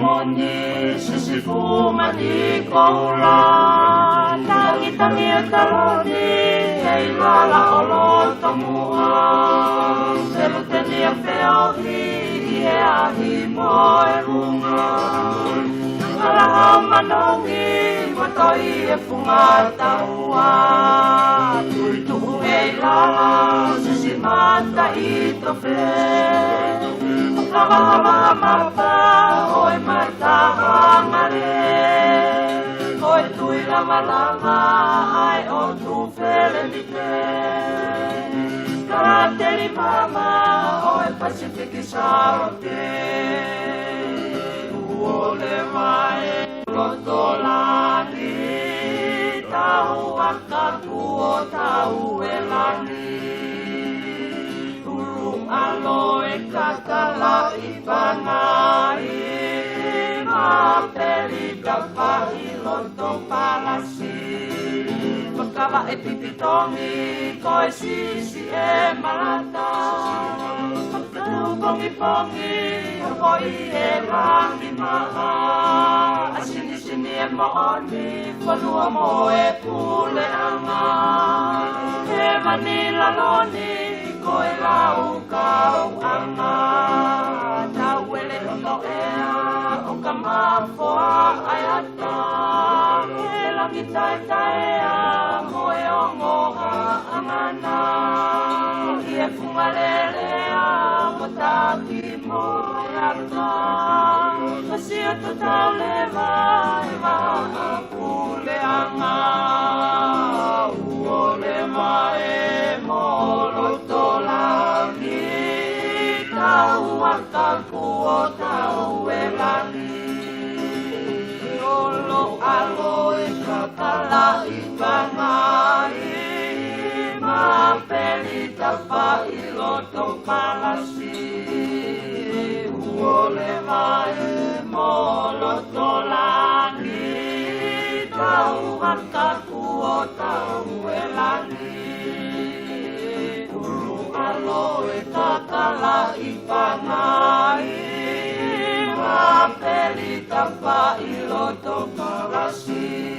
moni sisifu maniko ula tangi taloni ei lala olo tomua selu tenia feohi e ahi moe runga alaha manongi matoi e punga taua tui tuhu ei lala sisimata i tofe Mapa, oi mataha mare, oi tui lama lama, ai o tu fele mite. Karateri mama, oi Pacific Sarote, uole mai lotolani, tau akaku o tau elani. Aloe kakala ipanai mapeli kapai loto palasi Makava e pipitongi koe sisi e malata Pongi koi e rangi maha Asini e mohoni Ponua mo e pule anga E manila loni koe lau kau anga Tauele ono ea o ka mafoa ai ata E langi tai taea moe o ngoha angana I e fungalelea mo taki moe ata Kasi o tu tau lewa e maha pule anga Uole mae molo Tau akaku o tau e lani Olo alo e kakala i pangai Mapeli tapa i loto palasi Uole mai molo tolani Tau akaku o tau e lani Alo e kakala i pangai Mapeli tapa i loto palasi